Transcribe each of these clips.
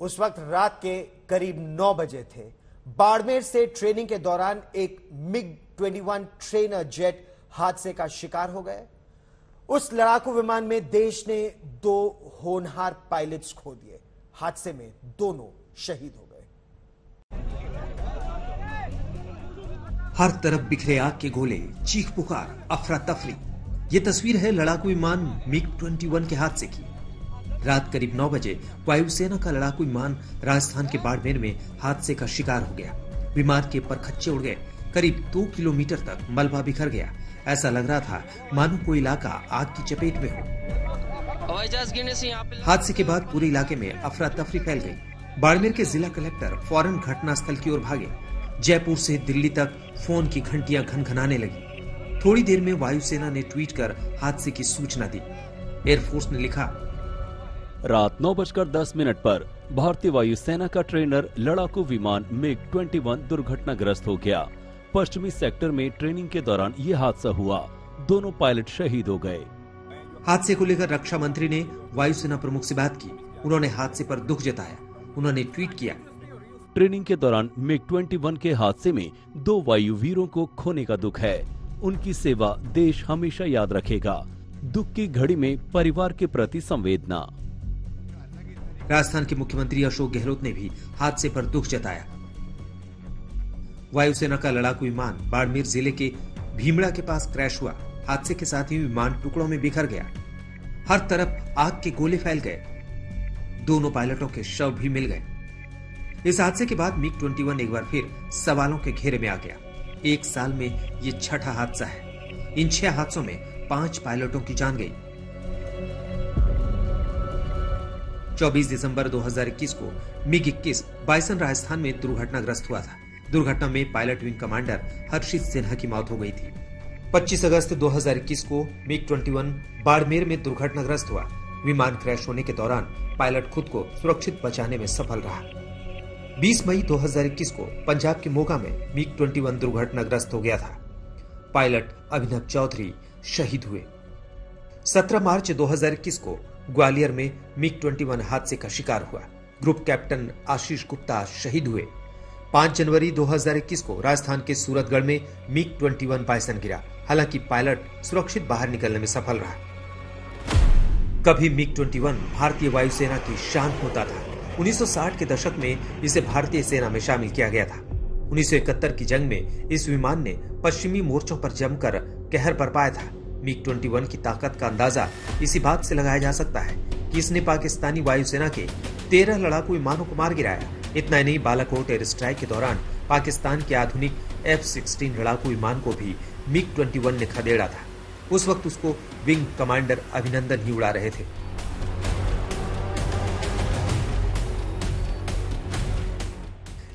उस वक्त रात के करीब 9 बजे थे। बाड़मेर से ट्रेनिंग के दौरान एक MiG-21 ट्रेनर जेट हादसे का शिकार हो गए। उस लड़ाकू विमान में देश ने 2 होनहार पायलट्स खो दिए। हादसे में दोनों शहीद हो गए। हर तरफ बिखरे आग के गोले, चीख पुकार, अफरा तफरी। ये तस्वीर है लड़ाकू विमान MiG-21 के हादसे की। रात करीब 9 बजे वायुसेना का लड़ाकू विमान राजस्थान के बाड़मेर में हादसे का शिकार हो गया। विमान के परखच्चे उड़ गए। करीब 2 किलोमीटर तक मलबा बिखर गया। ऐसा लग रहा था मानो कोई इलाका आग की चपेट में हो। हादसे के बाद पूरे इलाके में अफरा तफरी फैल गई। बाड़मेर के जिला कलेक्टर फौरन घटनास्थल की ओर भागे। जयपुर से दिल्ली तक फोन की घंटियां घनघनाने लगी। थोड़ी देर में वायुसेना ने ट्वीट कर हादसे की सूचना दी। एयरफोर्स ने लिखा, रात 9:10 पर भारतीय वायुसेना का ट्रेनर लड़ाकू विमान MiG-21 दुर्घटनाग्रस्त हो गया। पश्चिमी सेक्टर में ट्रेनिंग के दौरान ये हादसा हुआ। दोनों पायलट शहीद हो गए। हादसे को लेकर रक्षा मंत्री ने वायुसेना प्रमुख से बात की। उन्होंने हादसे पर दुख जताया। उन्होंने ट्वीट किया, ट्रेनिंग के दौरान MiG-21 के हादसे में 2 वायुवीरों को खोने का दुख है। उनकी सेवा देश हमेशा याद रखेगा। दुख की घड़ी में परिवार के प्रति संवेदना। राजस्थान के मुख्यमंत्री अशोक गहलोत ने भी हादसे पर दुख जताया। वायुसेना का लड़ाकू विमान बाड़मेर जिले के भीमड़ा के पास क्रैश हुआ। हादसे के साथ ही विमान टुकड़ों में बिखर गया। हर तरफ आग के गोले फैल गए। दोनों पायलटों के शव भी मिल गए। इस हादसे के बाद MiG-21 एक बार फिर सवालों के घेरे में आ गया। 1 साल में ये छठा हादसा है। इन 6 हादसों में 5 पायलटों की जान गई। 24 दिसंबर 2021 को MiG-21 बाइसन राजस्थान में दुर्घटनाग्रस्त हुआ था। दुर्घटना में पायलट विंग कमांडर हर्षित सिन्हा की मौत हो गई थी। 25 अगस्त 2021 को MiG-21 बाड़मेर में दुर्घटनाग्रस्त हुआ। विमान क्रैश होने के दौरान पायलट खुद को सुरक्षित बचाने में सफल रहा। 20 मई 2021 को पंजाब के मोगा में MiG-21 दुर्घटनाग्रस्त हो गया था। पायलट अभिनव चौधरी शहीद हुए। 17 मार्च 2021 को ग्वालियर में MiG-21 हादसे का शिकार हुआ। ग्रुप कैप्टन आशीष गुप्ता शहीद हुए। 5 जनवरी 2021 को राजस्थान के सूरतगढ़ में MiG-21 बाइसन गिरा। हालांकि पायलट सुरक्षित बाहर निकलने में सफल रहा। कभी MiG-21 भारतीय वायुसेना की शान होता था। 1960 के दशक में इसे भारतीय सेना में शामिल किया गया था। 1971 की जंग में इस विमान ने पश्चिमी मोर्चों पर जमकर कहर बरपाया था। MiG-21 की ताकत का अंदाजा इसी बात से लगाया जा सकता है कि इसने पाकिस्तानी वायुसेना के 13 लड़ाकू विमानों को मार गिराया। इतना ही नहीं, बालाकोट एयर स्ट्राइक के दौरान पाकिस्तान के आधुनिक F-16 लड़ाकू विमान को भी MiG-21 ने खदेड़ा था। उस वक्त उसको विंग कमांडर अभिनंदन ही उड़ा रहे थे।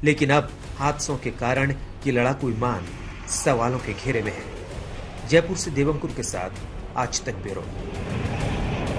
लेकिन अब हादसों के कारण ये लड़ाकू विमान सवालों के घेरे में है। जयपुर से देवंकुर के साथ आज तक ब्यूरो।